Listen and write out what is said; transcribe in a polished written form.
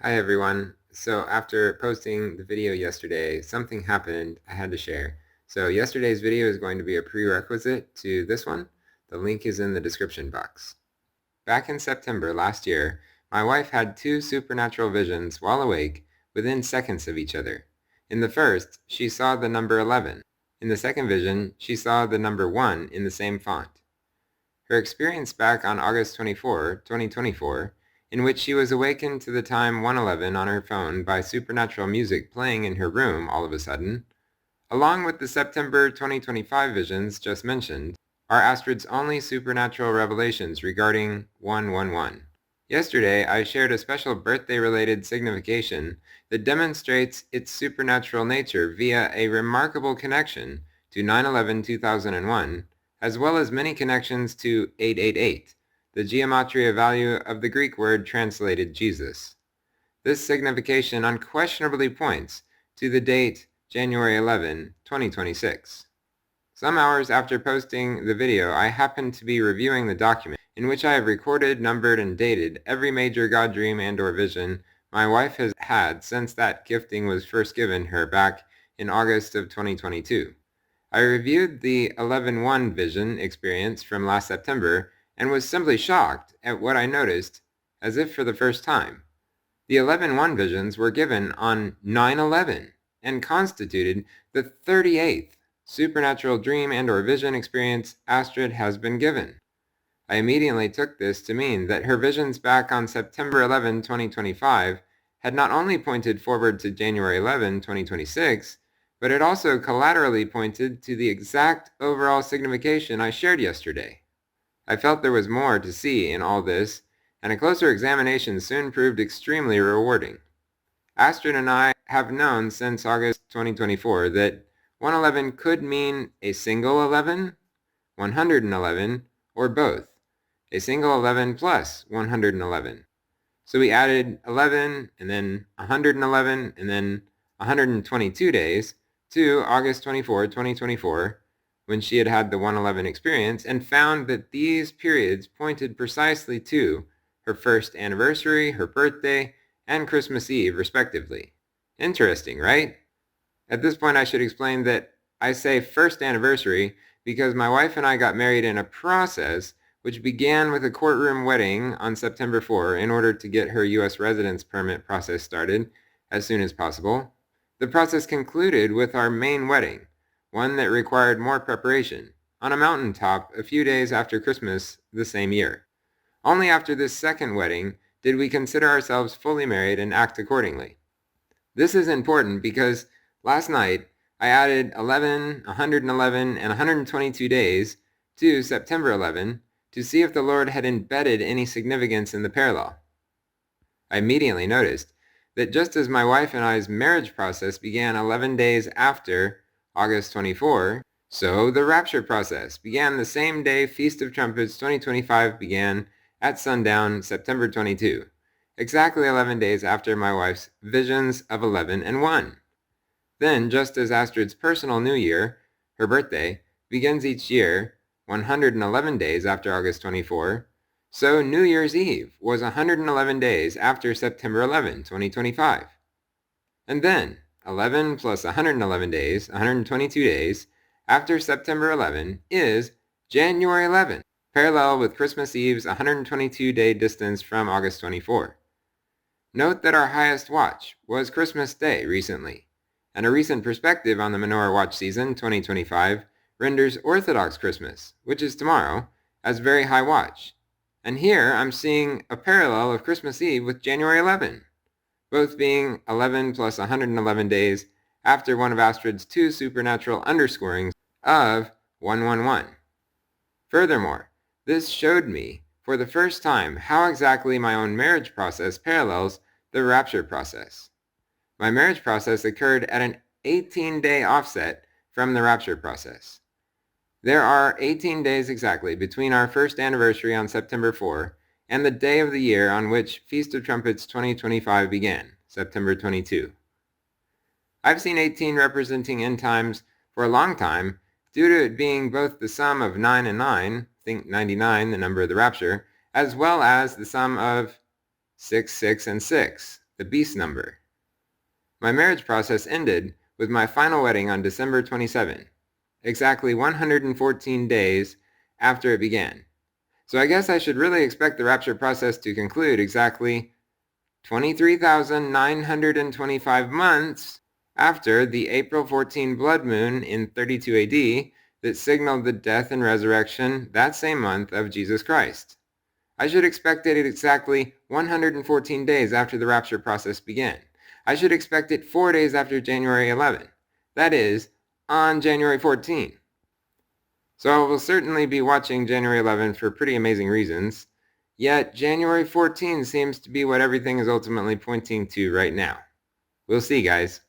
Hi everyone. So after posting the video yesterday, something happened I had to share. So yesterday's video is going to be a prerequisite to this one. The link is in the description box. Back in September last year, my wife had two supernatural visions while awake within seconds of each other. In the first, she saw the number 11. In the second vision, she saw the number 1 in the same font. Her experience back on August 24, 2024, in which she was awakened to the time 1:11 on her phone by supernatural music playing in her room all of a sudden, along with the September 2025 visions just mentioned, are Astrid's only supernatural revelations regarding 111. Yesterday, I shared a special birthday-related signification that demonstrates its supernatural nature via a remarkable connection to 9/11/2001, as well as many connections to 888, the gematria value of the Greek word translated Jesus. This signification unquestionably points to the date January 11, 2026. Some hours after posting the video, I happened to be reviewing the document in which I have recorded, numbered, and dated every major God dream and/or vision my wife has had since that gifting was first given her back in August of 2022. I reviewed the 11:1 vision experience from last September and was simply shocked at what I noticed, as if for the first time. The 11:1 visions were given on 9/11 and constituted the 38th supernatural dream and/or vision experience Astrid has been given. I immediately took this to mean that her visions back on September 11, 2025 had not only pointed forward to January 11, 2026, but it also collaterally pointed to the exact overall signification I shared yesterday. I felt there was more to see in all this, and a closer examination soon proved extremely rewarding. Astrid and I have known since August 2024 that 111 could mean a single 11, 111, or both. A single 11 plus 111. So we added 11 and then 111 and then 122 days to August 24, 2024, when she had had the 111 experience, and found that these periods pointed precisely to her first anniversary, her birthday, and Christmas Eve, respectively. Interesting, right? At this point, I should explain that I say first anniversary because my wife and I got married in a process which began with a courtroom wedding on September 4 in order to get her U.S. residence permit process started as soon as possible. The process concluded with our main wedding, one that required more preparation, on a mountaintop a few days after Christmas the same year. Only after this second wedding did we consider ourselves fully married and act accordingly. This is important because last night I added 11, 111, and 122 days to September 11 to see if the Lord had embedded any significance in the parallel. I immediately noticed that just as my wife and I's marriage process began 11 days after August 24, so the Rapture process began the same day Feast of Trumpets 2025 began at sundown September 22, exactly 11 days after my wife's visions of 11 and 1. Then, just as Astrid's personal new year, her birthday, begins each year 111 days after August 24, so New Year's Eve was 111 days after September 11, 2025. And then, 11 plus 111 days, 122 days, after September 11 is January 11, parallel with Christmas Eve's 122-day distance from August 24. Note that our highest watch was Christmas Day recently, and a recent perspective on the Menorah Watch season 2025 renders Orthodox Christmas, which is tomorrow, as very high watch. And here I'm seeing a parallel of Christmas Eve with January 11, both being 11 plus 111 days after one of Astrid's two supernatural underscorings of 111. Furthermore, this showed me for the first time how exactly my own marriage process parallels the Rapture process. My marriage process occurred at an 18-day offset from the Rapture process. There are 18 days exactly between our first anniversary on September 4 and the day of the year on which Feast of Trumpets 2025 began, September 22. I've seen 18 representing end times for a long time due to it being both the sum of 9 and 9, think 99, the number of the Rapture, as well as the sum of 6, 6, and 6, the beast number. My marriage process ended with my final wedding on December 27, exactly 114 days after it began. So I guess I should really expect the rapture process to conclude exactly 23,925 months after the April 14 blood moon in 32 AD that signaled the death and resurrection that same month of Jesus Christ. I should expect it at exactly 114 days after the rapture process began. I should expect it 4 days after January 11. That is, on January 14. So I will certainly be watching January 11 for pretty amazing reasons. Yet January 14 seems to be what everything is ultimately pointing to right now. We'll see, guys.